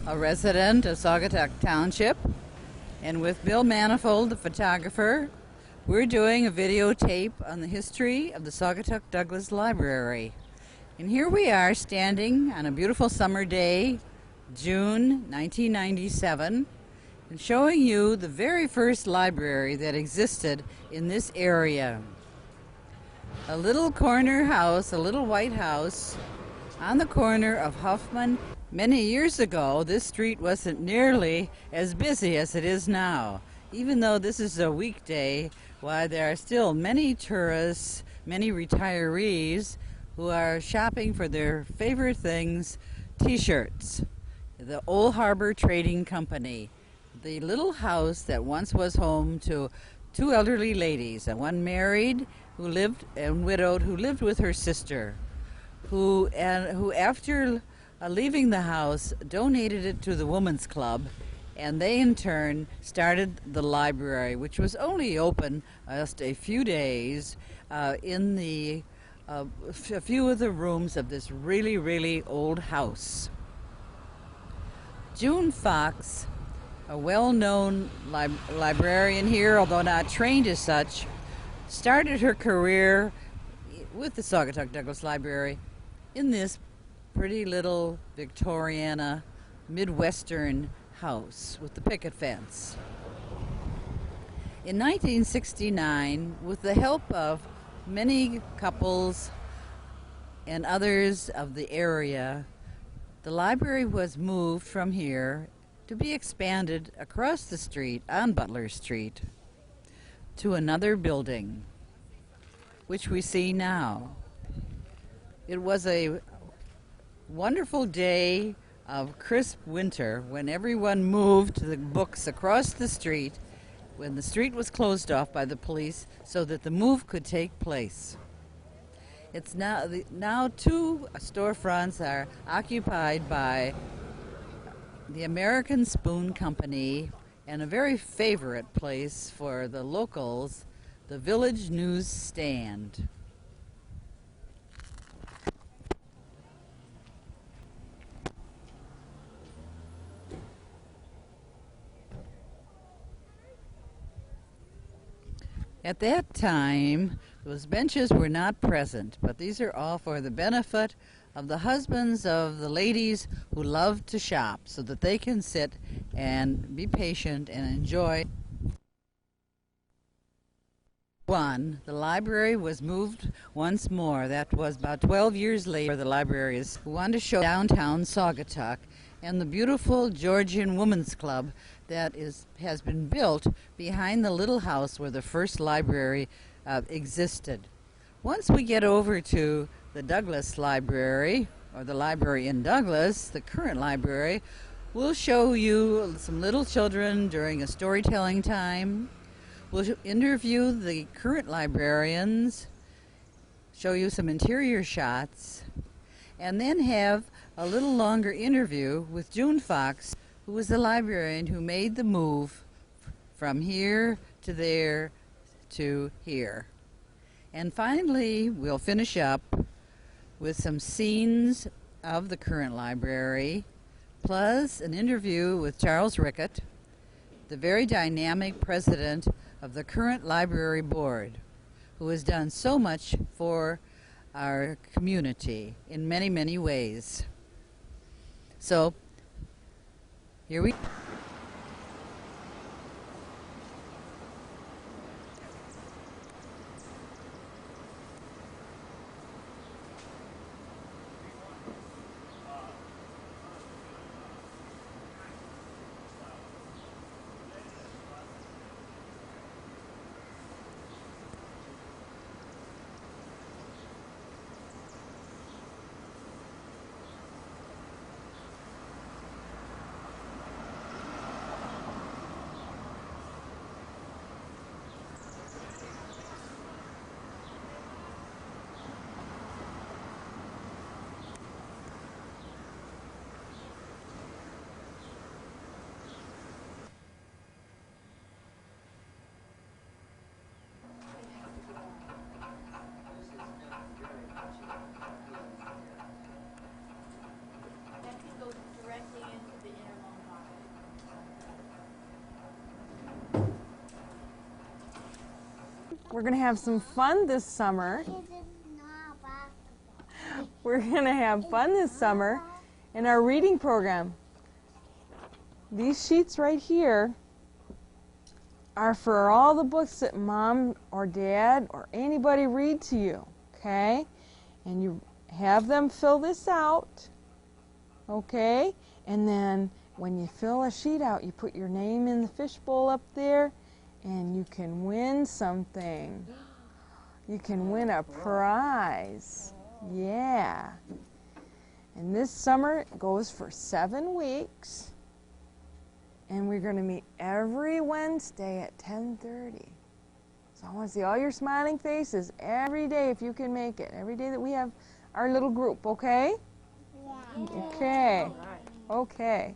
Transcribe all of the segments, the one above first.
a resident of Saugatuck Township, and with Bill Manifold, the photographer, we're doing a videotape on the history of the Saugatuck-Douglas Library. And here we are standing on a beautiful summer day, June 1997, and showing you the very first library that existed in this area. A little corner house, a little white house, on the corner of Huffman. Many years ago, this street wasn't nearly as busy as it is now. Even though this is a weekday, why there are still many tourists, many retirees who are shopping for their favorite things, t-shirts. The Old Harbor Trading Company, the little house that once was home to two elderly ladies, one married who lived and widowed who lived with her sister, who after leaving the house donated it to the Women's Club, and they in turn started the library, which was only open just a few days in a few of the rooms of this really old house. June Fox, a well-known librarian here, although not trained as such, started her career with the Saugatuck-Douglas Library in this pretty little Victoriana Midwestern house with the picket fence. In 1969, with the help of many couples and others of the area, the library was moved from here to be expanded across the street on Butler Street to another building, which we see now. It was a wonderful day of crisp winter when everyone moved the books across the street when the street was closed off by the police so that the move could take place. It's now two storefronts are occupied by the American Spoon Company and a very favorite place for the locals, the Village News Stand. At that time, those benches were not present, but these are all for the benefit of the husbands of the ladies who love to shop, so that they can sit and be patient and enjoy. The library was moved once more. That was about 12 years later. The library is who wanted to show downtown Saugatuck and the beautiful Georgian Women's Club that has been built behind the little house where the first library existed. Once we get over to the Douglas Library, or the library in Douglas, the current library, we'll show you some little children during a storytelling time. We'll interview the current librarians, show you some interior shots, and then have a little longer interview with June Fox, who was the librarian who made the move from here to there to here. And finally, we'll finish up with some scenes of the current library, plus an interview with Charles Rickett, the very dynamic president of the current library board, who has done so much for our community in many ways. So, here we We're going to have some fun this summer. We're going to have fun this summer in our reading program. These sheets right here are for all the books that Mom or Dad or anybody read to you, okay? And you have them fill this out, okay? And then when you fill a sheet out, you put your name in the fishbowl up there, and you can win something. You can win a prize. Yeah. And this summer goes for 7 weeks. And we're going to meet every Wednesday at 10:30. So I want to see all your smiling faces every day if you can make it. Every day that we have our little group, okay? Yeah. Okay. Okay.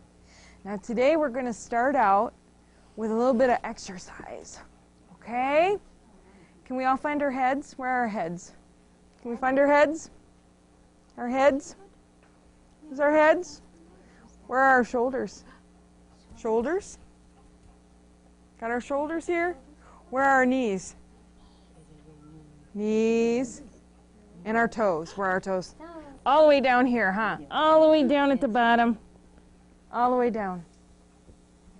Now today we're going to start out with a little bit of exercise. Okay? Can we all find our heads? Where are our heads? Can we find our heads? Our heads? Is our heads? Where are our shoulders? Shoulders? Got our shoulders here? Where are our knees? Knees. And our toes. Where are our toes? All the way down here, huh? All the way down at the bottom. All the way down.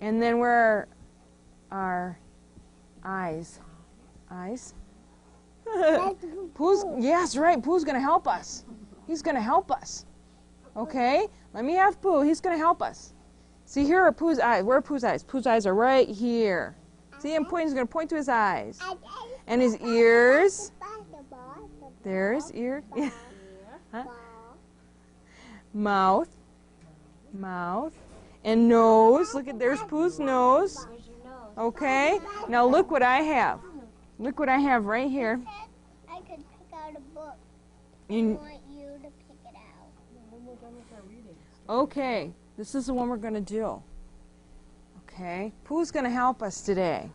And then where are our eyes? Eyes? Pooh's, yes, right. Pooh's going to help us. He's going to help us. Okay? Let me have Pooh. He's going to help us. See, here are Pooh's eyes. Where are Pooh's eyes? Pooh's eyes are right here. See him pointing? He's going to point to his eyes. And his ears. There's ear. Huh? Mouth. Mouth. And nose. Look at, there's Pooh's nose. Okay? Now look what I have. Look what I have right here. I could pick out a book. I You, want you to pick it out. okay. This is the one we're going to do. Okay? Pooh's going to help us today.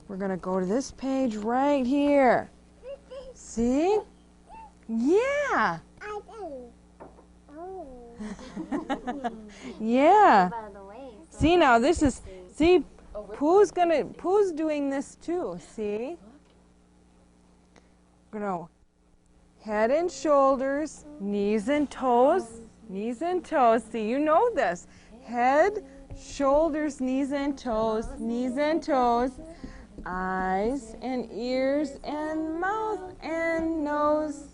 We're going to go to this page right here. See? Yeah. I do. Oh. Yeah. See, now this is, see, Pooh's doing this too, see? We're going to head and shoulders, knees and toes, knees and toes. See, you know this. Head, shoulders, knees and toes, knees and toes, eyes and ears and mouth and nose,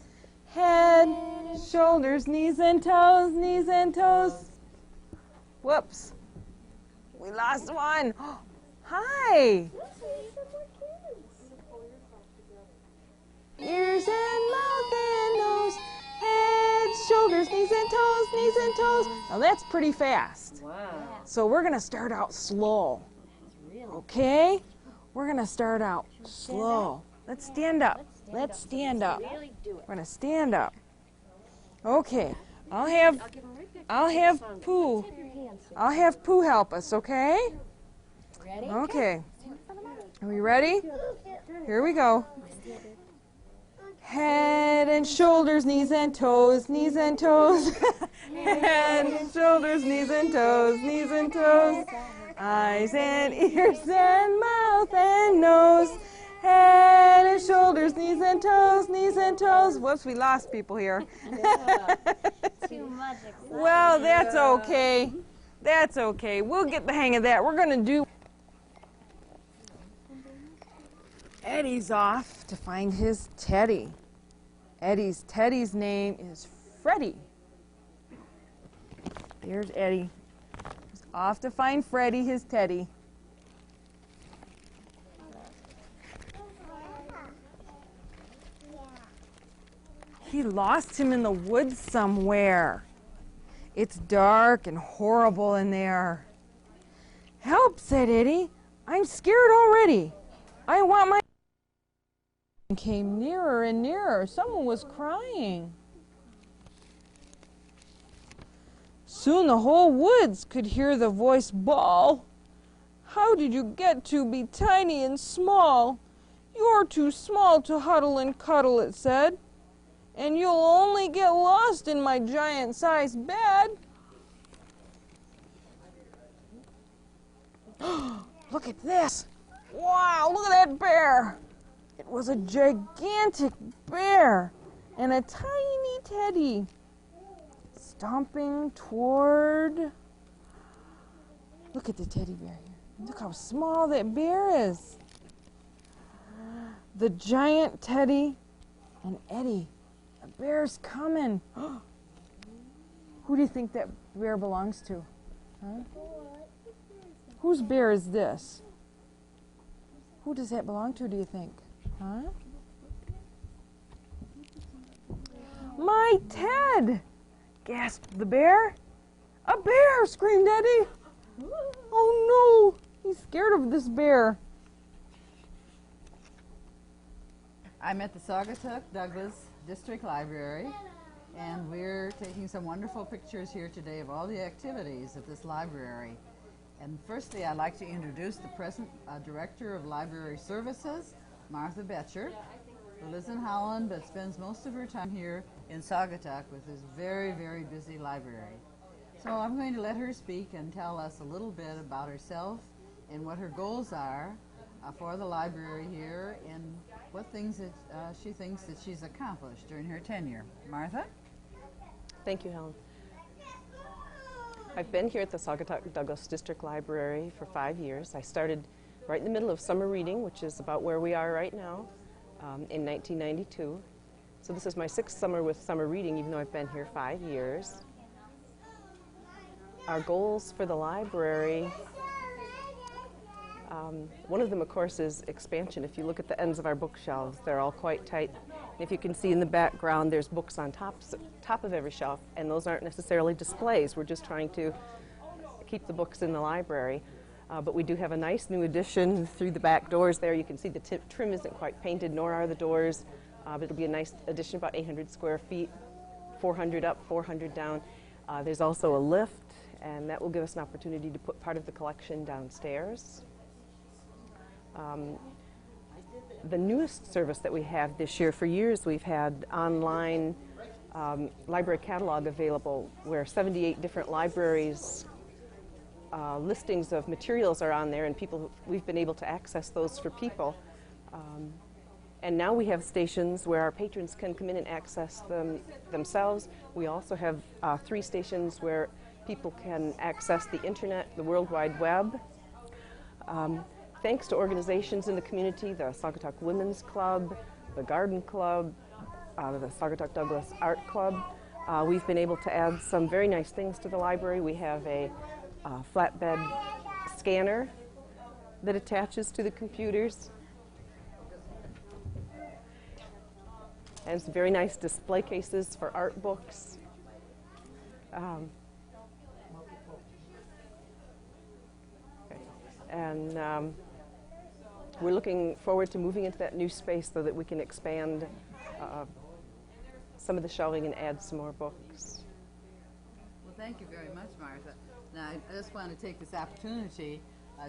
head, shoulders, knees and toes, knees and toes. Whoops. We lost one. Hi. Ears and mouth and nose, head, shoulders, knees and toes, knees and toes. Now that's pretty fast. Wow. So we're going to start out slow. Okay? We're going to start out slow. Let's stand up. Let's stand up. We're going to stand up. Okay. I'll have Pooh. I'll have Pooh help us, okay? Okay. Are we ready? Here we go. Head and shoulders, knees and toes, knees and toes. Head and shoulders, knees and toes, knees and toes. Eyes and ears and mouth and nose. Head and shoulders, knees and toes, knees and toes. Whoops, we lost people here. Too much excitement. Well, that's okay. That's okay. We'll get the hang of that. We're going to do... Eddie's off to find his teddy. Teddy's name is Freddie. Here's Eddie. He's off to find Freddie, his teddy. He lost him in the woods somewhere. It's dark and horrible in there. Help, said Eddie. I'm scared already. I want my... Came nearer and nearer. Someone was crying. Soon the whole woods could hear the voice bawl. How did you get to be tiny and small? You're too small to huddle and cuddle, it said. And you'll only get lost in my giant-sized bed. Look at this. Wow, look at that bear. It was a gigantic bear and a tiny teddy stomping toward. Look at the teddy bear here. Look how small that bear is. The giant teddy and Eddie. The bear's coming. Who do you think that bear belongs to? Huh? Whose bear is this? Who does that belong to, do you think? Huh? My Ted! Gasped the bear. A bear! Screamed Eddie. Oh no! He's scared of this bear. I'm at the Saugatuck-Douglas District Library, and we're taking some wonderful pictures here today of all the activities at this library. And firstly, I'd like to introduce the present Director of Library Services, Martha Betcher, who lives in Holland but spends most of her time here in Saugatuck with this very, very busy library. So I'm going to let her speak and tell us a little bit about herself and what her goals are for the library here and what things that she thinks that she's accomplished during her tenure. Martha? Thank you, Helen. I've been here at the Saugatuck-Douglas District Library for 5 years. I started right in the middle of summer reading, which is about where we are right now, in 1992. So this is my 6th summer with summer reading, even though I've been here 5 years. Our goals for the library, one of them, of course, is expansion. If you look at the ends of our bookshelves, they're all quite tight. If you can see in the background, there's books on top of every shelf, and those aren't necessarily displays. We're just trying to keep the books in the library. But we do have a nice new addition through the back doors there. You can see the trim isn't quite painted, nor are the doors. But it'll be a nice addition, about 800 square feet, 400 up, 400 down. There's also a lift, and that will give us an opportunity to put part of the collection downstairs. The newest service that we have this year, for years we've had online library catalog available where 78 different libraries listings of materials are on there, and we've been able to access those for people. And now we have stations where our patrons can come in and access them themselves. We also have 3 stations where people can access the internet, the World Wide Web. Thanks to organizations in the community, the Saugatuck Women's Club, the Garden Club, the Saugatuck-Douglas Art Club, we've been able to add some very nice things to the library. We have a flatbed scanner that attaches to the computers, and some very nice display cases for art books. We're looking forward to moving into that new space so that we can expand some of the shelving and add some more books. Well, thank you very much, Martha. Now, I just want to take this opportunity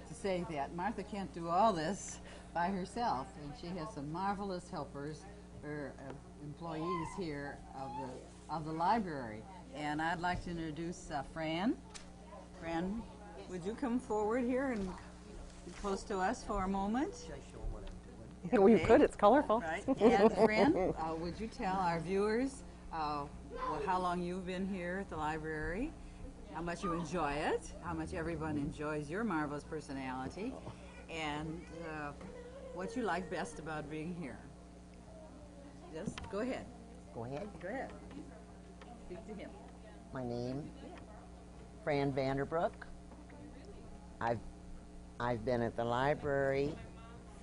to say that Martha can't do all this by herself, and she has some marvelous helpers, or employees here of the library. And I'd like to introduce Fran. Fran, would you come forward here and be close to us for a moment? Well, you could. It's colorful. Right. And Fran, would you tell our viewers how long you've been here at the library, how much you enjoy it, how much everyone enjoys your marvelous personality, and what you like best about being here? Just go ahead. Go ahead. Go ahead. Speak to him. My name, Fran Vanderbrook. I've been at the library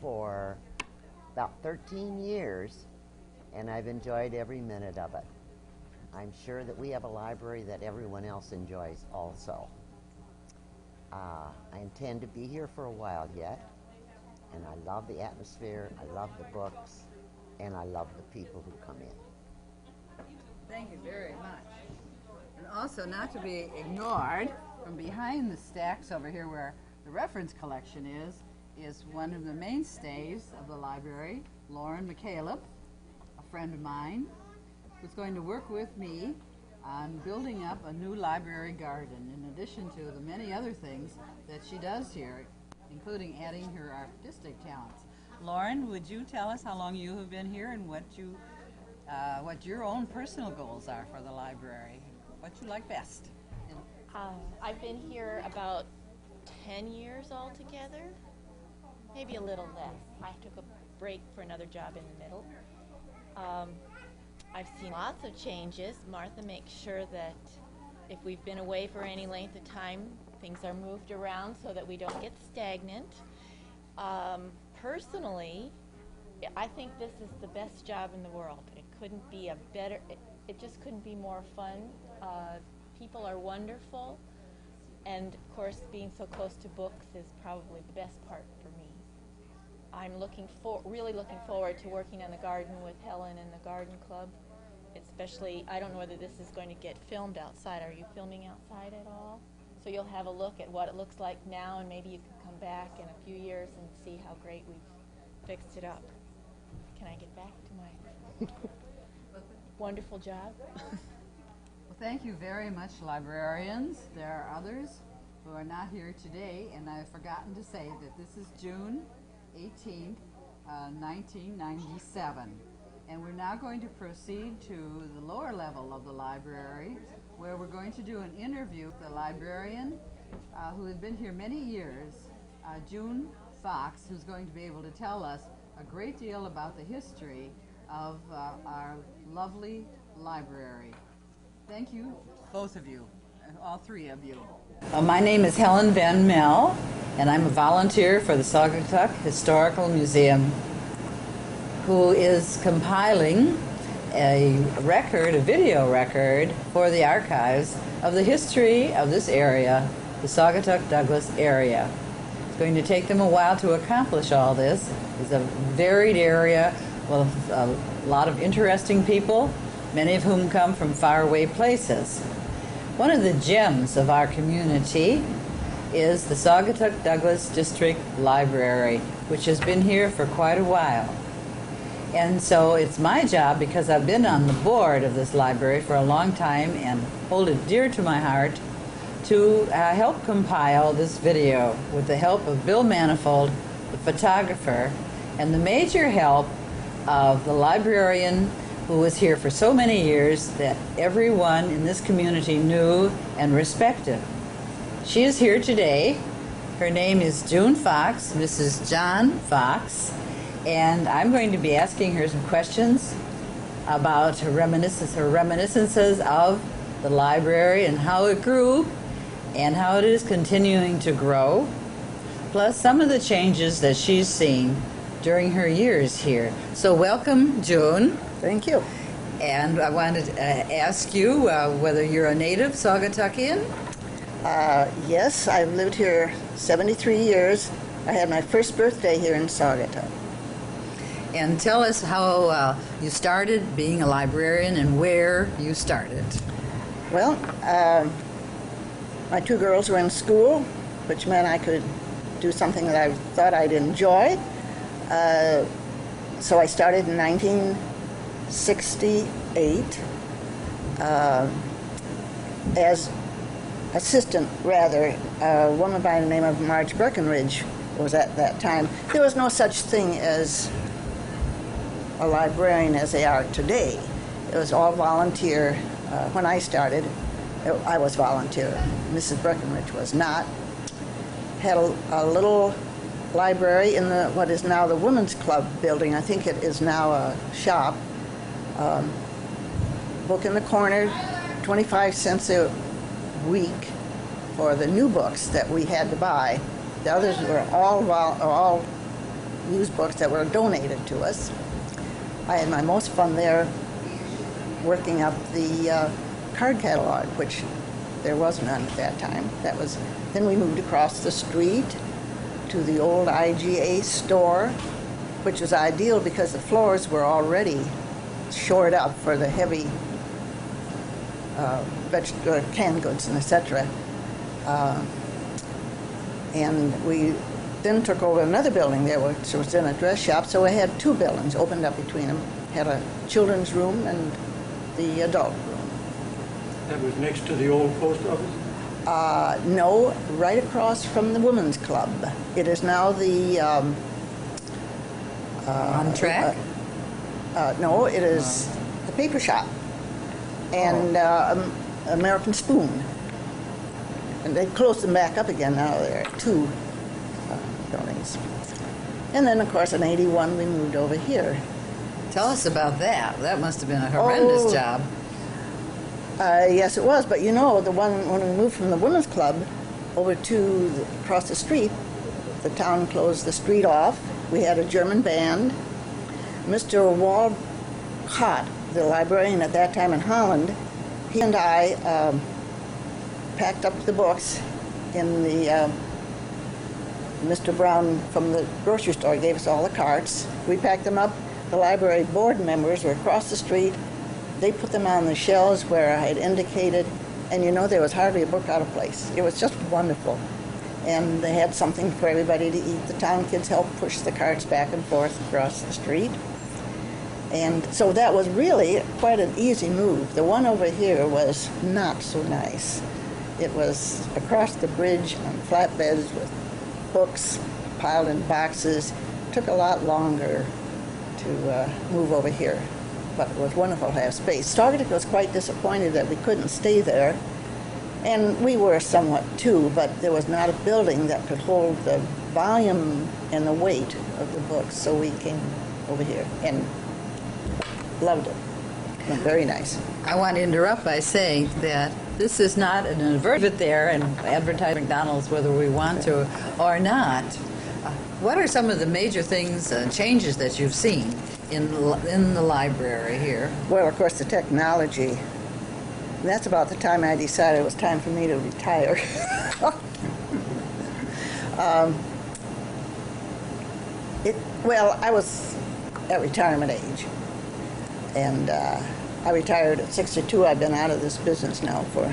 for about 13 years, and I've enjoyed every minute of it. I'm sure that we have a library that everyone else enjoys also. I intend to be here for a while yet, and I love the atmosphere, I love the books, and I love the people who come in. Thank you very much. And also, not to be ignored, from behind the stacks over here where the reference collection is one of the mainstays of the library, Lauren McCaleb, a friend of mine, who's going to work with me on building up a new library garden, in addition to the many other things that she does here. including adding her artistic talents. Lauren, would you tell us how long you have been here and what your own personal goals are for the library? What you like best? I've been here about 10 years altogether, maybe a little less. I took a break for another job in the middle. I've seen lots of changes. Martha makes sure that if we've been away for any length of time, things are moved around so that we don't get stagnant. Personally, I think this is the best job in the world. It couldn't be a better, it just couldn't be more fun. People are wonderful, and of course being so close to books is probably the best part for me. I'm really looking forward to working on the garden with Helen and the garden club. Especially, I don't know whether this is going to get filmed outside. Are you filming outside at all? So you'll have a look at what it looks like now, and maybe you can come back in a few years and see how great we've fixed it up. Can I get back to my wonderful job? Well, thank you very much, librarians. There are others who are not here today, and I've forgotten to say that this is June 18th, 1997. And we're now going to proceed to the lower level of the library, where we're going to do an interview with the librarian who has been here many years, June Fox, who's going to be able to tell us a great deal about the history of our lovely library. Thank you, both of you, all three of you. My name is Helen Van Mel, and I'm a volunteer for the Saugatuck Historical Museum, who is compiling a video record for the archives of the history of this area, the Saugatuck-Douglas area. It's going to take them a while to accomplish all this. It's a varied area with a lot of interesting people, many of whom come from faraway places. One of the gems of our community is the Saugatuck-Douglas District Library, which has been here for quite a while. And so it's my job, because I've been on the board of this library for a long time and hold it dear to my heart, to help compile this video with the help of Bill Manifold, the photographer, and the major help of the librarian who was here for so many years that everyone in this community knew and respected. She is here today. Her name is June Fox, Mrs. John Fox. And I'm going to be asking her some questions about her reminiscences of the library and how it grew and how it is continuing to grow, plus some of the changes that she's seen during her years here. So welcome, June. Thank you. And I wanted to ask you whether you're a native Saugatuckian? Yes, I've lived here 73 years. I had my first birthday here in Saugatuck. And tell us how you started being a librarian and where you started. Well, my two girls were in school, which meant I could do something that I thought I'd enjoy. So I started in 1968 as assistant, rather. A woman by the name of Marge Breckenridge was at that time. There was no such thing as a librarian as they are today. It was all volunteer. When I started, I was volunteer. Mrs. Breckenridge was not. Had a little library in what is now the Women's Club building. I think it is now a shop. Book in the corner, 25 cents a week for the new books that we had to buy. The others were all used books that were donated to us. I had my most fun there working up the card catalog, which there was none at that time. Then we moved across the street to the old IGA store, which was ideal because the floors were already shored up for the heavy canned goods and etc. And we then took over another building there, which was in a dress shop, so we had two buildings opened up between them. Had a children's room and the adult room. That was next to the old post office? No, right across from the Women's Club. It is now the... On track? No, it is the paper shop and American Spoon. And they closed them back up again now. There are two buildings. And then, of course, in '81 we moved over here. Tell us about that. That must have been a horrendous job. Yes, it was. But you know, the one when we moved from the Women's Club over to across the street, the town closed the street off. We had a German band. Mr. Walcott, the librarian at that time in Holland, he and I packed up the books in the... Mr. Brown from the grocery store gave us all the carts. We packed them up. The library board members were across the street. They put them on the shelves where I had indicated, and you know, there was hardly a book out of place. It was just wonderful. And they had something for everybody to eat. The town kids helped push the carts back and forth across the street. And so that was really quite an easy move. The one over here was not so nice. It was across the bridge on flatbeds with books piled in boxes. It took a lot longer to move over here, but it was wonderful to have space. Saugatuck was quite disappointed that we couldn't stay there, and we were somewhat too, but there was not a building that could hold the volume and the weight of the books, so we came over here and loved it. It was very nice. I want to interrupt by saying that this is not an advertisement there and advertise McDonald's whether we want to or not. What are some of the major things, changes that you've seen in the library here? Well, of course, the technology. That's about the time I decided it was time for me to retire. Well, I was at retirement age, and I retired at 62. I've been out of this business now for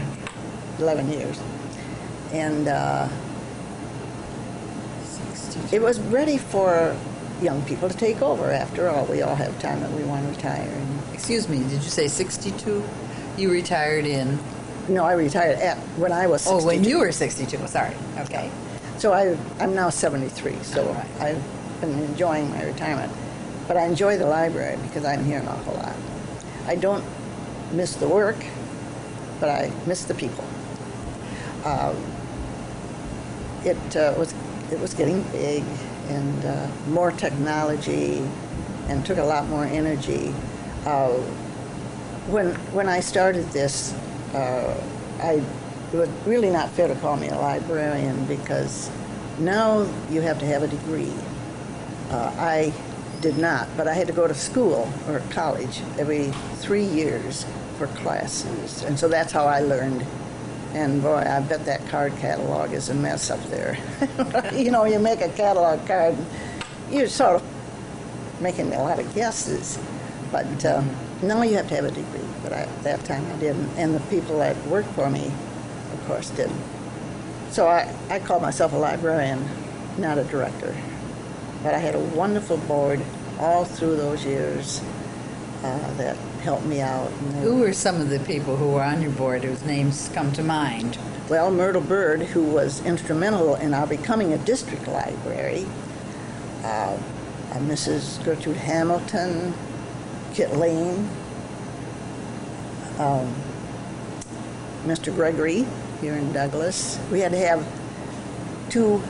11 years. And it was ready for young people to take over. After all, we all have time that we want to retire. And Excuse me, did you say 62? You retired in? no, I retired when I was 62. Oh, when you were 62, sorry. Okay. So I'm now 73, so All right. I've been enjoying my retirement. But I enjoy the library because I'm here an awful lot. I don't miss the work, but I miss the people. It was getting big and more technology, and took a lot more energy. When I started this, it was really not fair to call me a librarian because now you have to have a degree. I did not, but I had to go to school or college every 3 years for classes, and so that's how I learned. And boy, I bet that card catalog is a mess up there. You know, you make a catalog card, you're sort of making a lot of guesses, but now you have to have a degree. But at that time I didn't, and the people that worked for me, of course, didn't. So I call myself a librarian, not a director. But I had a wonderful board all through those years that helped me out. Who were some of the people who were on your board whose names come to mind? Well, Myrtle Bird, who was instrumental in our becoming a district library, Mrs. Gertrude Hamilton, Kit Lane, Mr. Gregory here in Douglas. We had to have two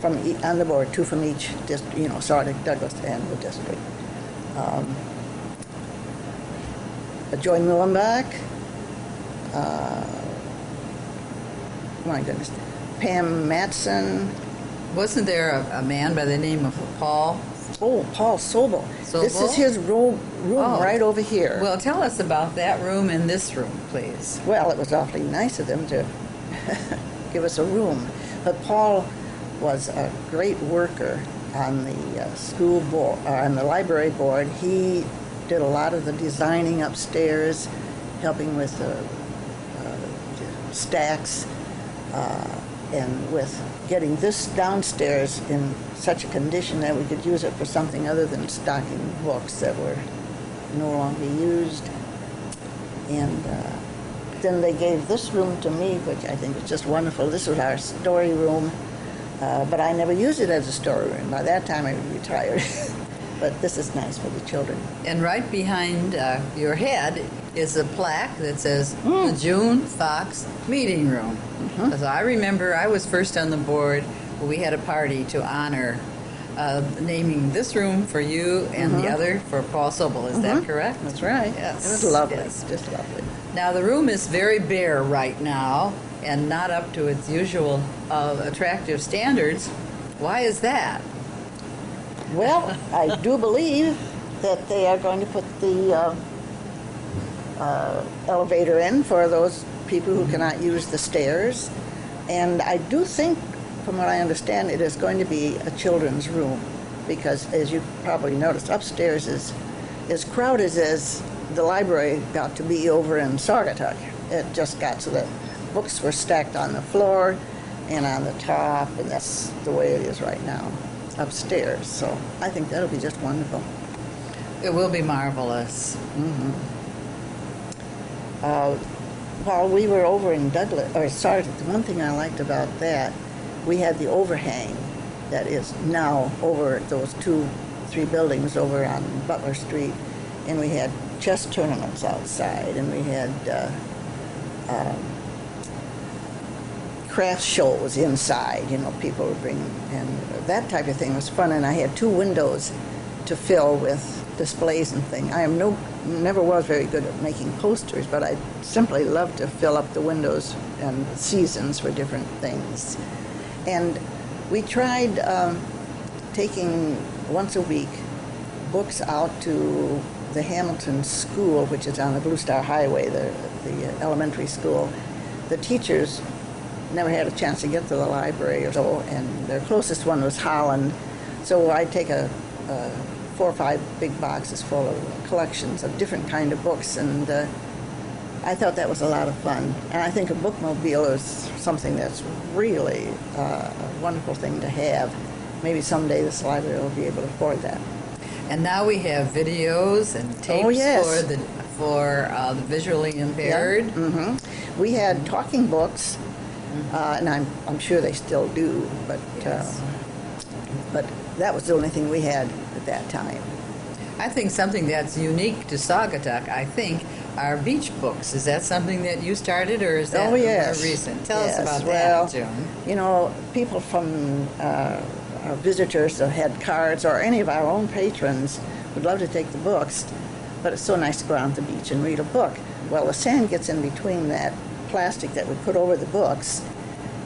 on the board, two from each district, you know, Saugatuck-Douglas and the district. Joy Mullenbach, my goodness, Pam Matson. Wasn't there a man by the name of Paul? Oh, Paul Sobel. This is his room right over here. Well, tell us about that room and this room, please. Well, it was awfully nice of them to give us a room. But Paul was a great worker on the school board, on the library board. He did a lot of the designing upstairs, helping with the stacks, and with getting this downstairs in such a condition that we could use it for something other than stocking books that were no longer used. And then they gave this room to me, which I think is just wonderful. This was our story room, but I never used it as a story room. By that time, I was retired. But this is nice for the children. And right behind your head is a plaque that says the June Fox Meeting Room. So I remember I was first on the board when we had a party to honor naming this room for you and the other for Paul Sobel. Is that correct? That's right. Yes. It was lovely. Yes. Just lovely. Now the room is very bare right now and not up to its usual attractive standards. Why is that? Well, I do believe that they are going to put the elevator in for those people who cannot use the stairs. And I do think, from what I understand, it is going to be a children's room because, as you probably noticed, upstairs is as crowded as the library got to be over in Saugatuck. It just got so that books were stacked on the floor and on the top, and that's the way it is right now upstairs. So I think that'll be just wonderful. It will be marvelous. While we were over in Douglas, or Saugatuck, the one thing I liked about that, we had the overhang that is now over those 2-3 buildings over on Butler Street, and we had chess tournaments outside, and we had craft shows inside. You know, people would bring, and that type of thing was fun. And I had 2 windows to fill with displays and things. I never was very good at making posters, but I simply loved to fill up the windows and seasons for different things. And we tried taking once a week books out to the Hamilton School, which is on the Blue Star Highway, the elementary school. The teachers never had a chance to get to the library or so, and their closest one was Holland. So I'd take 4 or 5 big boxes full of collections of different kind of books, and I thought that was a lot of fun. And I think a bookmobile is something that's really a wonderful thing to have. Maybe someday this library will be able to afford that. And now we have videos and tapes for the visually impaired. Yeah. We had talking books, and I'm sure they still do, but that was the only thing we had at that time. I think something that's unique to Saugatuck, I think, are beach books. Is that something that you started, or is that more recent? Tell us about that, Joan. You know, people from our visitors that had cards, or any of our own patrons, would love to take the books, but it's so nice to go out on the beach and read a book. Well, the sand gets in between that plastic that we put over the books,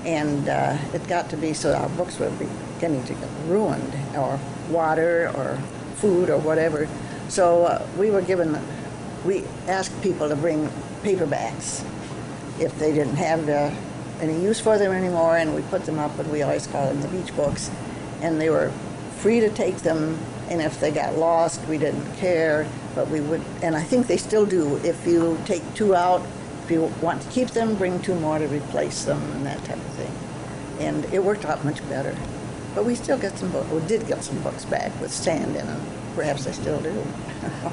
and it got to be so our books were beginning to get ruined, or water, or food, or whatever. So we asked people to bring paperbacks if they didn't have any use for them anymore, and we put them up, and we always call them the beach books. And they were free to take them, and if they got lost, we didn't care, but we would, and I think they still do. If you take 2 out, if you want to keep them, bring 2 more to replace them, and that type of thing. And it worked out much better. But we still get some books. We did get some books back with sand in them. Perhaps they still do.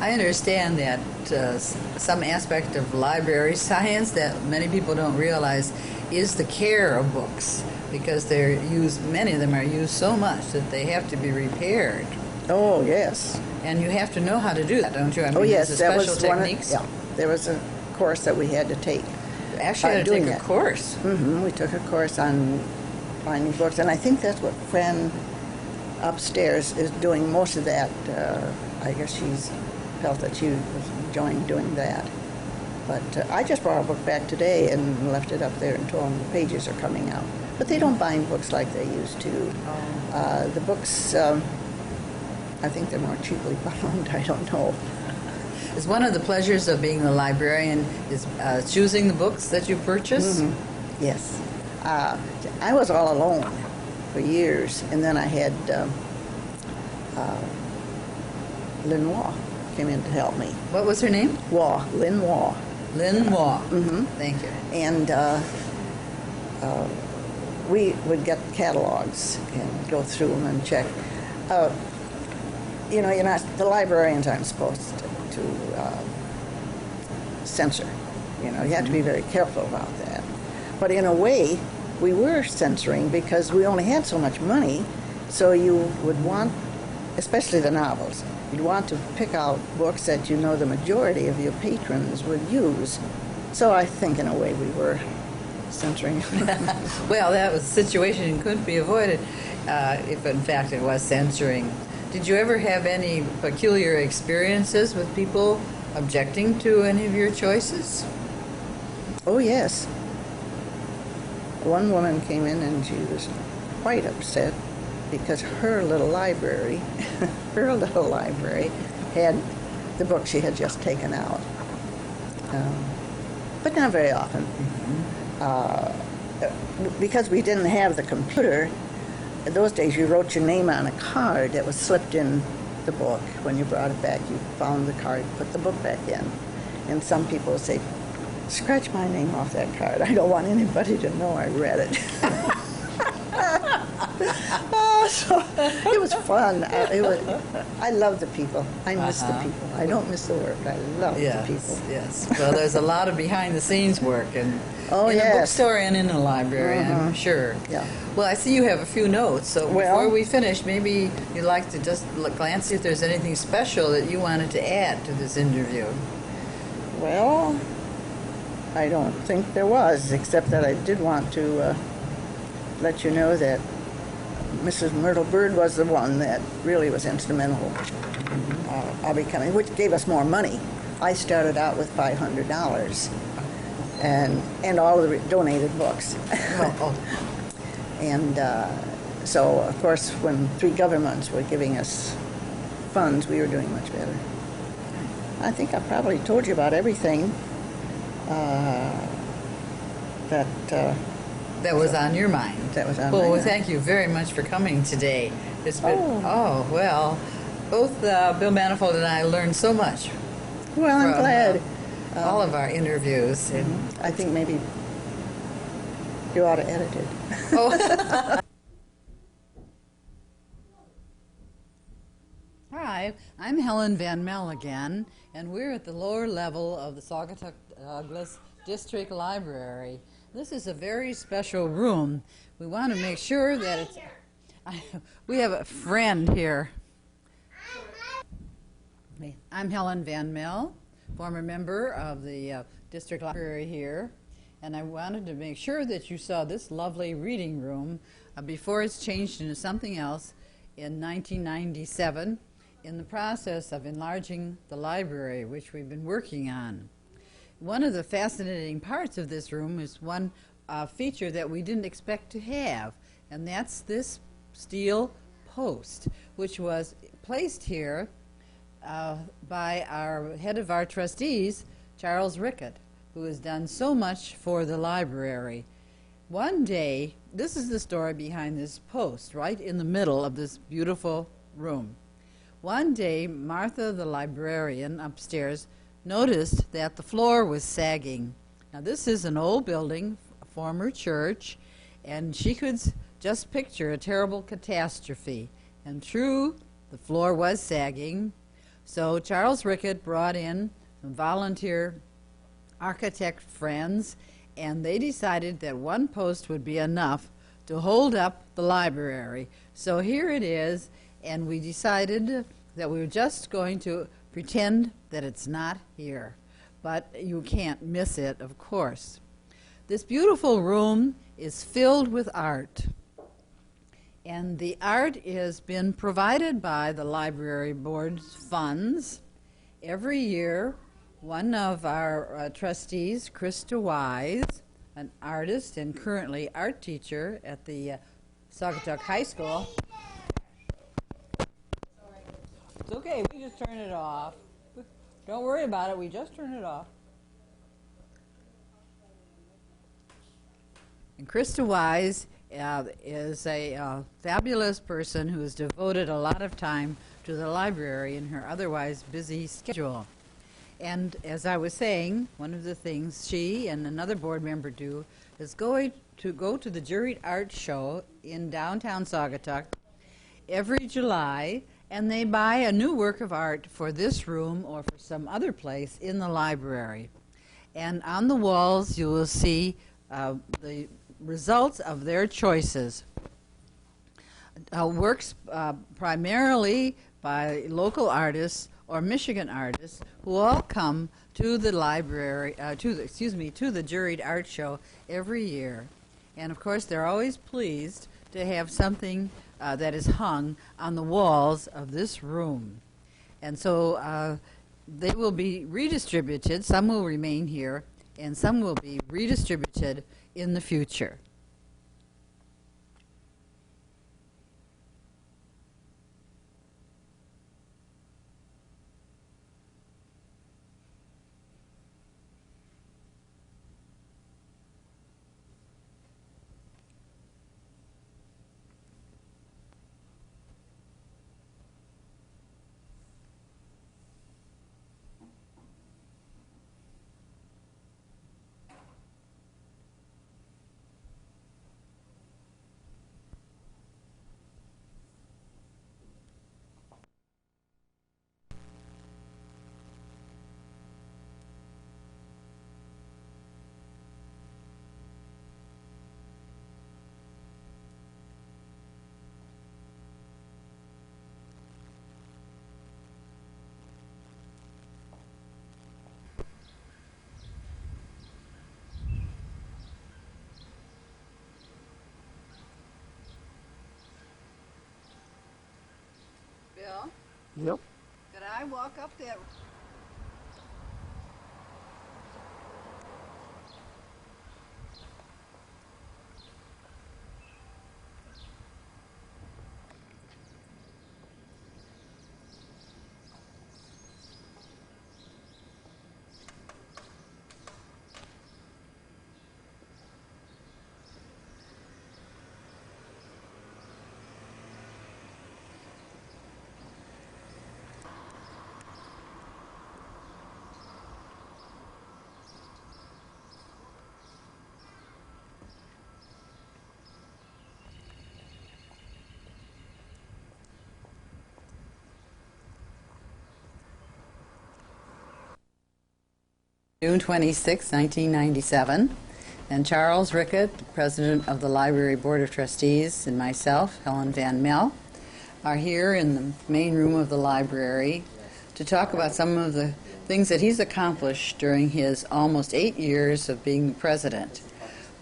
I understand that some aspect of library science that many people don't realize is the care of books, because many of them are used so much that they have to be repaired. Oh, yes. And you have to know how to do that, don't you? I mean, yes, there's that special was techniques. There was a course that we had to take. Actually, had to take a course. We took a course on finding books, and I think that's what Fran upstairs is doing most of that. I guess she's felt that she was enjoying doing that. But I just brought a book back today and left it up there and told them the pages are coming out. But they don't bind books like they used to. The books, I think they're more cheaply bound. I don't know. Is one of the pleasures of being the librarian is choosing the books that you purchase? Yes. I was all alone for years, and then I had Lynn Waugh came in to help me. What was her name? Lynn Waugh. Lynn Waugh. Thank you. And we would get catalogs and go through them and check. You know, the librarians aren't supposed to censor You know, you have to be very careful about that. But in a way, we were censoring because we only had so much money, so you would want, especially the novels, you'd want to pick out books that you know the majority of your patrons would use. So I think in a way we were censoring. Well, that was a situation that couldn't be avoided if in fact it was censoring. Did you ever have any peculiar experiences with people objecting to any of your choices? Oh, yes. One woman came in and she was quite upset because her little library, had the book she had just taken out. But not very often. Because we didn't have the computer, in those days you wrote your name on a card that was slipped in the book. When you brought it back, you found the card, put the book back in. And some people would say, scratch my name off that card. I don't want anybody to know I read it. So it was fun. I love the people. I miss the people. I don't miss the work. I love the people. Yes. Well, there's a lot of behind-the-scenes work in Oh, in the yes. bookstore and in the library, I'm sure. Yeah. Well, I see you have a few notes, so Well- before we finish, maybe you'd like to just glance see if there's anything special that you wanted to add to this interview. Well, I don't think there was, except that I did want to let you know that Mrs. Myrtle Bird was the one that really was instrumental of becoming, which gave us more money. I started out with $500 and all of the donated books. And so, of course, when 3 governments were giving us funds, we were doing much better. I think I probably told you about everything that was on your mind. That was on my Well, mind. thank you very much for coming today. It's been, well, both Bill Manifold and I learned so much Well, I'm from glad. all of our interviews. And, I think maybe you ought to edit it. Hi, I'm Helen Van Mel again, and we're at the lower level of the Saugatuck-Douglas District Library. This is a very special room. We want to make sure that it's... we have a friend here. I'm Helen Van Mel, former member of the District Library here, and I wanted to make sure that you saw this lovely reading room before it's changed into something else in 1997 in the process of enlarging the library, which we've been working on. One of the fascinating parts of this room is one feature that we didn't expect to have, and that's this steel post, which was placed here by our head of our trustees, Charles Rickett, who has done so much for the library. One day, this is the story behind this post, right in the middle of this beautiful room. One day, Martha, the librarian upstairs, noticed that the floor was sagging. Now, this is an old building, a former church, and she could just picture a terrible catastrophe. And true, the floor was sagging. So Charles Rickett brought in some volunteer architect friends, and they decided that one post would be enough to hold up the library. So here it is, and we decided that we were just going to pretend that it's not here. But you can't miss it, of course. This beautiful room is filled with art. And the art has been provided by the library board's funds. Every year, one of our trustees, Krista Wise, an artist and currently art teacher at the Saugatuck High School. It's okay, we just turn it off. Don't worry about it, we just turn it off. And Krista Wise is a fabulous person who has devoted a lot of time to the library in her otherwise busy schedule. And as I was saying, one of the things she and another board member do is go to the Juried Art Show in downtown Saugatuck every July, and they buy a new work of art for this room or for some other place in the library. And on the walls, you will see the results of their choices. Works primarily by local artists or Michigan artists who all come to the library, to the Juried Art Show every year. And of course, they're always pleased to have something that is hung on the walls of this room. And so they will be redistributed. Some will remain here, and some will be redistributed in the future. Bill? Yep. Could I walk up that? June 26, 1997, and Charles Rickett, President of the Library Board of Trustees, and myself, Helen Van Mel, are here in the main room of the library to talk about some of the things that he's accomplished during his almost 8 years of being president.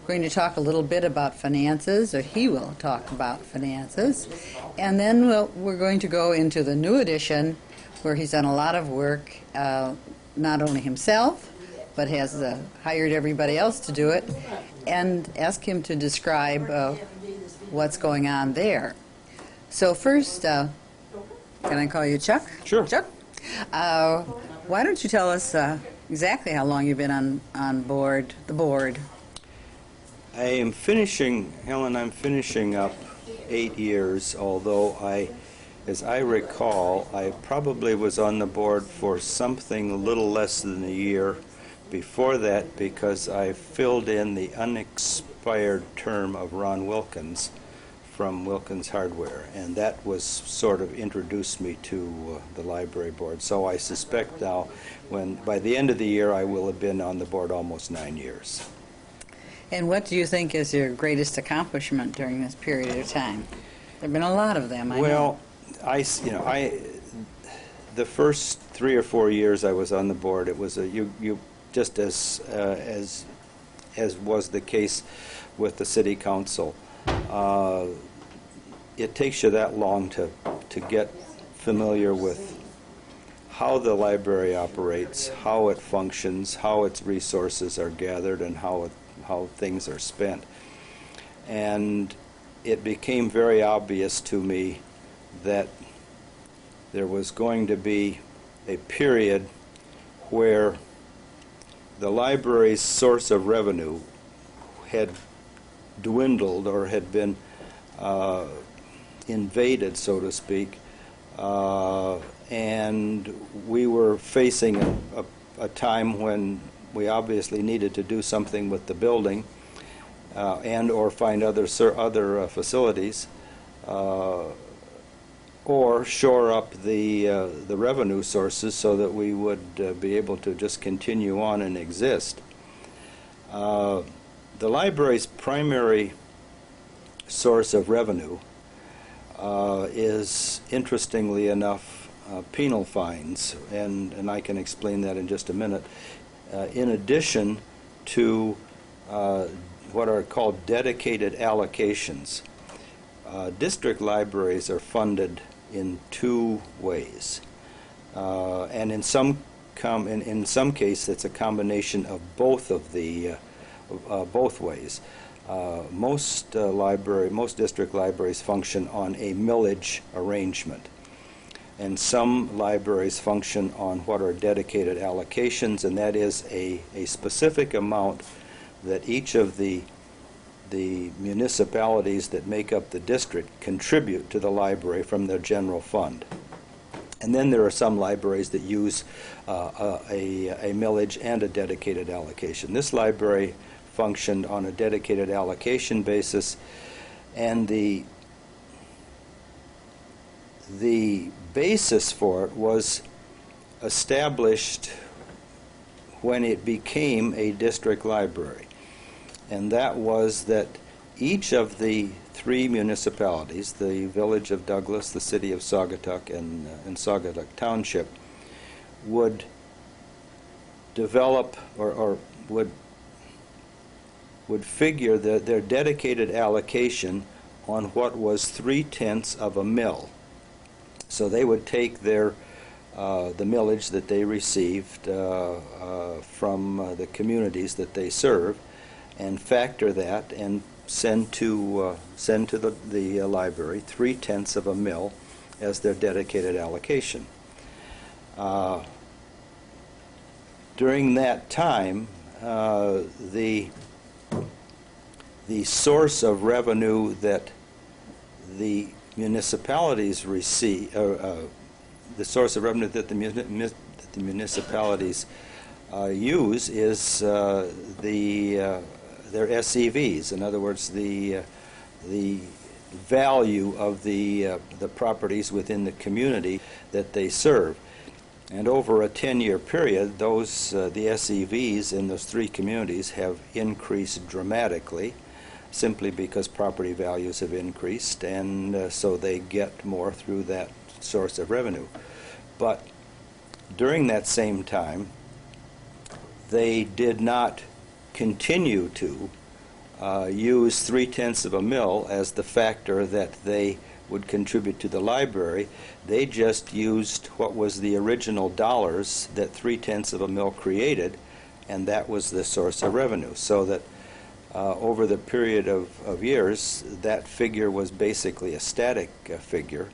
We're going to talk a little bit about finances, or he will talk about finances, and then we're going to go into the new edition where he's done a lot of work, not only himself, but has hired everybody else to do it, and ask him to describe what's going on there. So first, can I call you Chuck? Sure. Chuck? Why don't you tell us exactly how long you've been on board, the board? I am finishing, Helen, I'm finishing up 8 years, although as I recall, I probably was on the board for something a little less than a year before that, because I filled in the unexpired term of Ron Wilkins from Wilkins Hardware, and that was sort of introduced me to the library board. So I suspect now, by the end of the year, I will have been on the board almost 9 years. And what do you think is your greatest accomplishment during this period of time? There have been a lot of them, I know. Well, the first 3 or 4 years I was on the board, it was just as was the case with the city council. It takes you that long to get familiar with how the library operates, how it functions, how its resources are gathered, and how things are spent. And it became very obvious to me that there was going to be a period where the library's source of revenue had dwindled or had been invaded, so to speak, and we were facing a time when we obviously needed to do something with the building and or find other facilities. or shore up the revenue sources so that we would be able to just continue on and exist. The library's primary source of revenue is, interestingly enough, penal fines, and I can explain that in just a minute, in addition to what are called dedicated allocations. District libraries are funded in two ways, and in some case it's a combination of both of the both ways. Most district libraries function on a millage arrangement, and some libraries function on what are dedicated allocations, and that is a specific amount that each of the municipalities that make up the district contribute to the library from their general fund. And then there are some libraries that use a millage and a dedicated allocation. This library functioned on a dedicated allocation basis, and the basis for it was established when it became a district library. And that was that each of the three municipalities, the village of Douglas, the city of Saugatuck, and Saugatuck Township, would develop or would figure their dedicated allocation on what was 3/10 of a mill. So they would take the millage that they received from the communities that they serve, and factor that and send to the library 3/10 of a mill as their dedicated allocation. During that time, the source of revenue that the municipalities receive, the source of revenue that the municipalities use is their SEVs. In other words, the value of the properties within the community that they serve. And over a 10-year period, the SEVs in those three communities have increased dramatically, simply because property values have increased, and so they get more through that source of revenue. But during that same time, they did not continue to use 3/10 of a mill as the factor that they would contribute to the library. They just used what was the original dollars that 3/10 of a mill created, and that was the source of revenue. So that over the period of years, that figure was basically a static figure,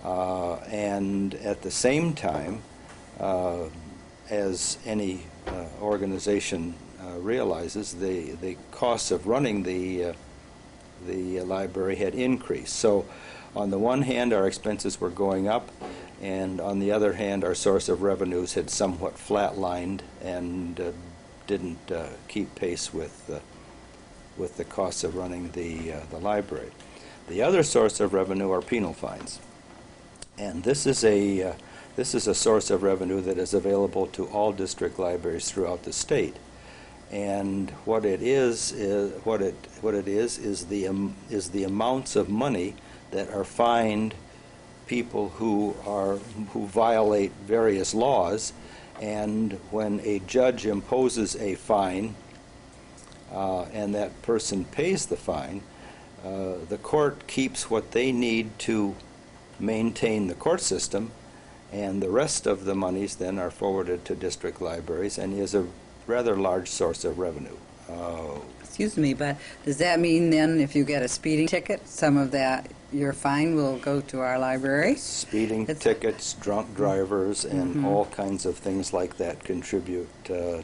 and at the same time, as any organization realizes, the costs of running the library had increased. So on the one hand, our expenses were going up, and on the other hand, our source of revenues had somewhat flatlined and didn't keep pace with the costs of running the library. The other source of revenue are penal fines, and this is a source of revenue that is available to all district libraries throughout the state. And what it is the amounts of money that are fined people who violate various laws. And when a judge imposes a fine and that person pays the fine, the court keeps what they need to maintain the court system, and the rest of the monies then are forwarded to district libraries and is a rather large source of revenue. Excuse me, but does that mean then if you get a speeding ticket, some of that, your fine will go to our library? Speeding tickets, drunk drivers, and all kinds of things like that contribute to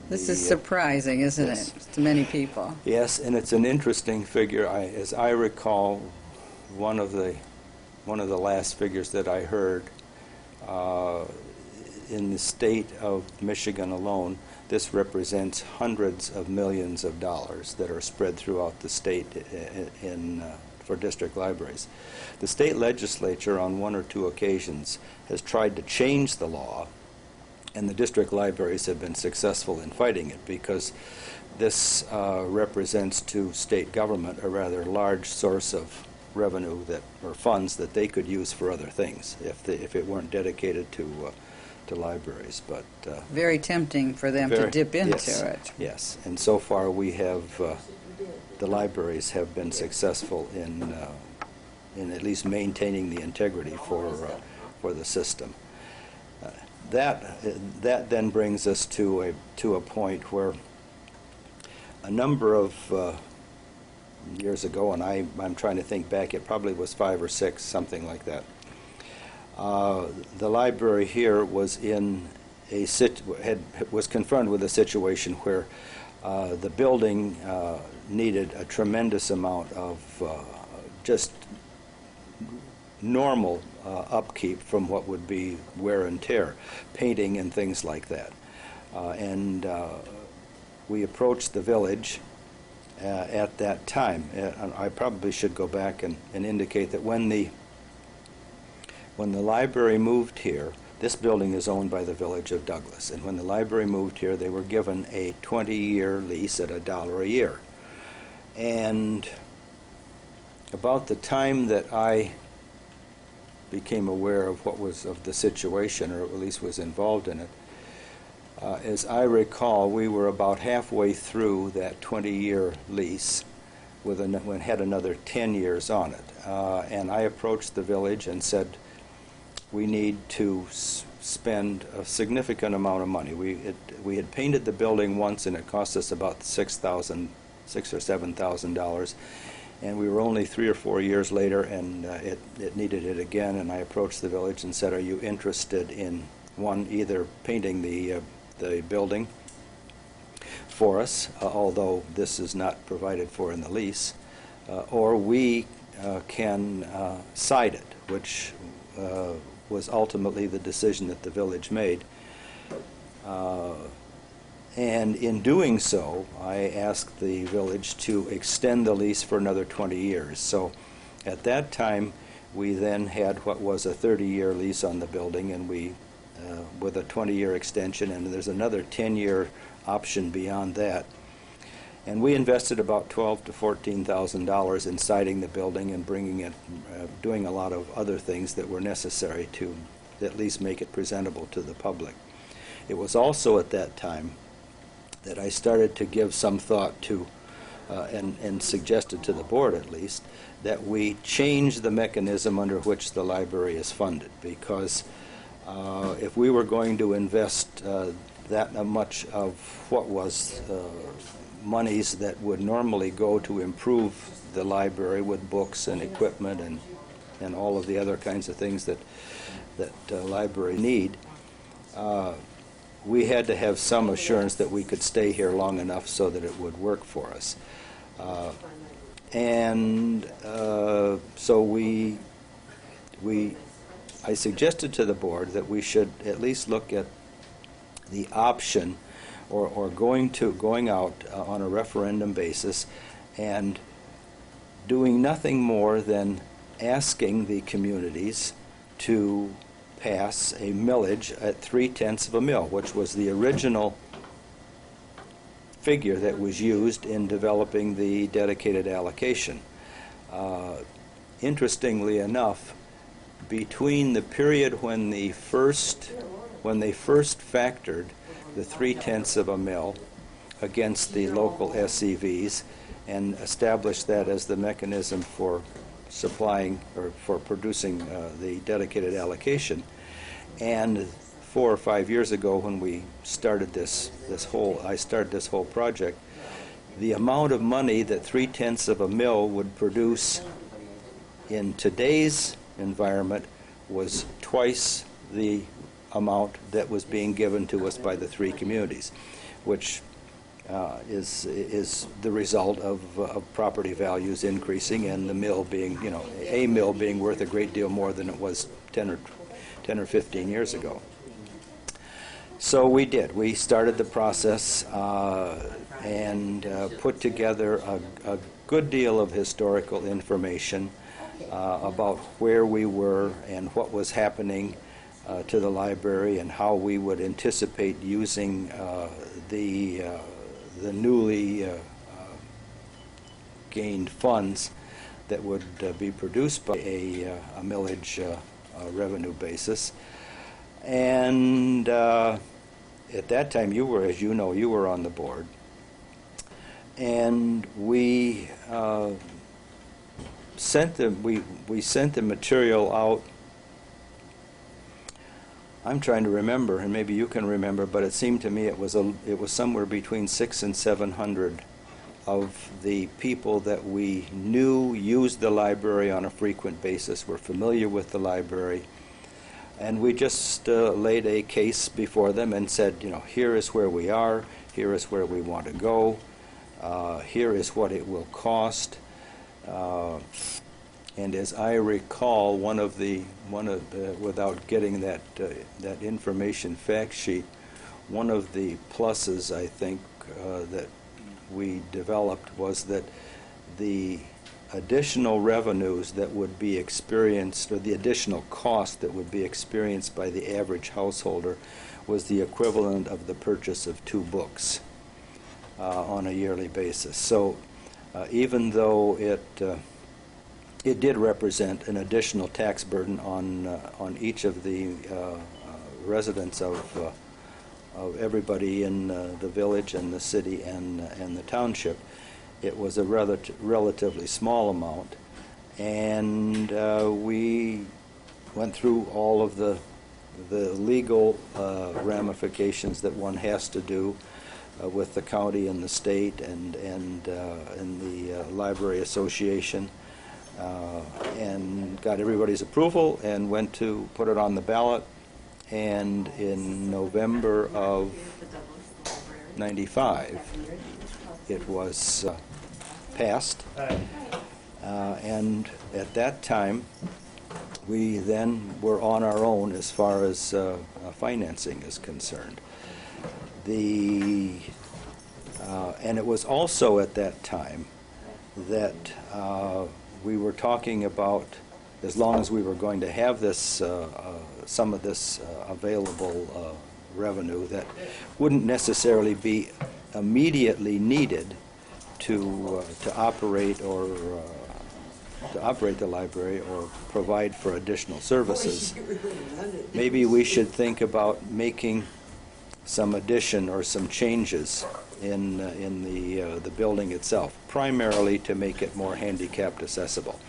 This is surprising, isn't yes. it, to many people? Yes, and it's an interesting figure. As I recall, one of the last figures that I heard in the state of Michigan alone, this represents hundreds of millions of dollars that are spread throughout the state for district libraries. The state legislature on one or two occasions has tried to change the law, and the district libraries have been successful in fighting it because this represents to state government a rather large source of revenue or funds that they could use for other things if it weren't dedicated to libraries. But very tempting for them to dip into it. Yes, and so far we have the libraries have been successful in at least maintaining the integrity for the system. That then brings us to a point where a number of years ago, and I'm trying to think back, it probably was 5 or 6, something like that. The library here was was confronted with a situation where the building needed a tremendous amount of just normal upkeep from what would be wear and tear, painting and things like that. And we approached the village at that time. I probably should go back and indicate that when the library moved here, this building is owned by the village of Douglas, and when the library moved here, they were given a 20-year lease at $1 a year. And about the time that I became aware of the situation, or at least was involved in it, as I recall, we were about halfway through that 20-year lease, had another 10 years on it. And I approached the village and said, we need to spend a significant amount of money. We had painted the building once, and it cost us about $6,000 or $7,000. And we were only 3 or 4 years later, and it needed it again. And I approached the village and said, are you interested in, either painting the building for us, although this is not provided for in the lease, or we can side it, which was ultimately the decision that the village made. And in doing so, I asked the village to extend the lease for another 20 years. So at that time, we then had what was a 30-year lease on the building, and with a 20-year extension, and there's another 10-year option beyond that. And we invested about $12,000 to $14,000 in siding the building and bringing it, doing a lot of other things that were necessary to at least make it presentable to the public. It was also at that time that I started to give some thought to, and suggested to the board at least, that we change the mechanism under which the library is funded, because if we were going to invest that much of what was monies that would normally go to improve the library with books and equipment and all of the other kinds of things that libraries need, we had to have some assurance that we could stay here long enough so that it would work for us. So I suggested to the board that we should at least look at the option or going out on a referendum basis and doing nothing more than asking the communities to pass a millage at 3/10 of a mil, which was the original figure that was used in developing the dedicated allocation. Interestingly enough, between the period when they first factored the 3/10 of a mil against the local SEVs and established that as the mechanism for supplying or for producing the dedicated allocation, and 4 or 5 years ago when we started I started this whole project, the amount of money that 3/10 of a mil would produce in today's environment was twice the amount that was being given to us by the 3 communities, which is the result of property values increasing and the mill being, a mill being worth a great deal more than it was 10 or 15 years ago. So we did. We started the process and put together a good deal of historical information about where we were and what was happening to the library and how we would anticipate using the newly gained funds that would be produced by a millage revenue basis. And at that time, you were, as you know, you were on the board. And we sent the material out. I'm trying to remember, and maybe you can remember, but it seemed to me it was somewhere between 600 and 700 of the people that we knew used the library on a frequent basis, were familiar with the library, and we just laid a case before them and said, you know, here is where we are, here is where we want to go, here is what it will cost. And as I recall, one of the without getting that information fact sheet, one of the pluses I think that we developed was that the additional revenues that would be experienced, or the additional cost that would be experienced by the average householder, was the equivalent of the purchase of 2 books on a yearly basis. So even though it did represent an additional tax burden on each of the residents of everybody in the village and the city and the township, it was a relatively small amount. And we went through all of the legal ramifications that one has to do with the county and the state and the Library Association, and got everybody's approval and went to put it on the ballot. And in November of '95, it was passed. And at that time, we then were on our own as far as financing is concerned. And it was also at that time that we were talking about, as long as we were going to have this, some of this available revenue that wouldn't necessarily be immediately needed to operate the library or provide for additional services, maybe we should think about making some addition or some changes in the building itself, primarily to make it more handicapped accessible.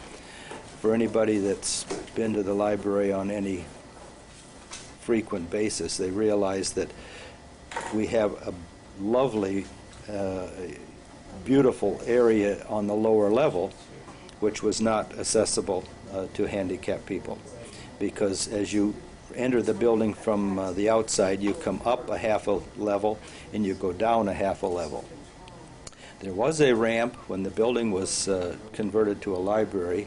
For anybody that's been to the library on any frequent basis, they realize that we have a lovely, beautiful area on the lower level, which was not accessible to handicapped people, because as you enter the building from the outside, you come up a half a level and you go down a half a level. There was a ramp when the building was converted to a library.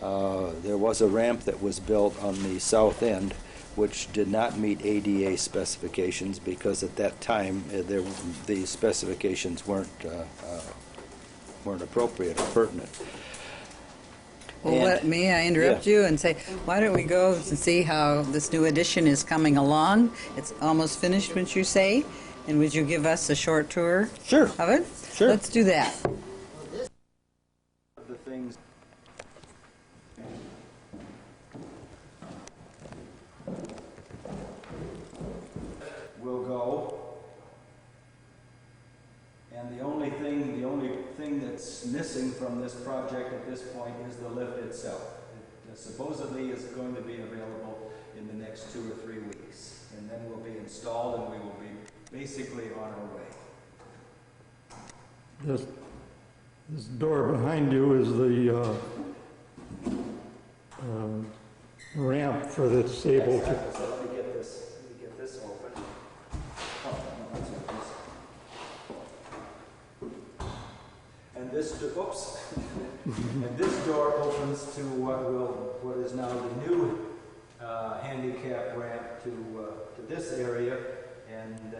There was a ramp that was built on the south end, which did not meet ADA specifications, because at that time the specifications weren't appropriate or pertinent. Well, may I interrupt you and say, why don't we go and see how this new edition is coming along? It's almost finished, wouldn't you say? And would you give us a short tour of it? Sure. Let's do that. The things will go, and the only thing that's missing from this project at this point is the lift itself. It supposedly is going to be available in the next 2 or 3 weeks, and then we'll be installed and we will be basically on our way. This door behind you is the ramp for the disabled. So let me get this open. Oh, no, that's not this. And this, oops. And this door opens to what is now the new handicap ramp to this area, and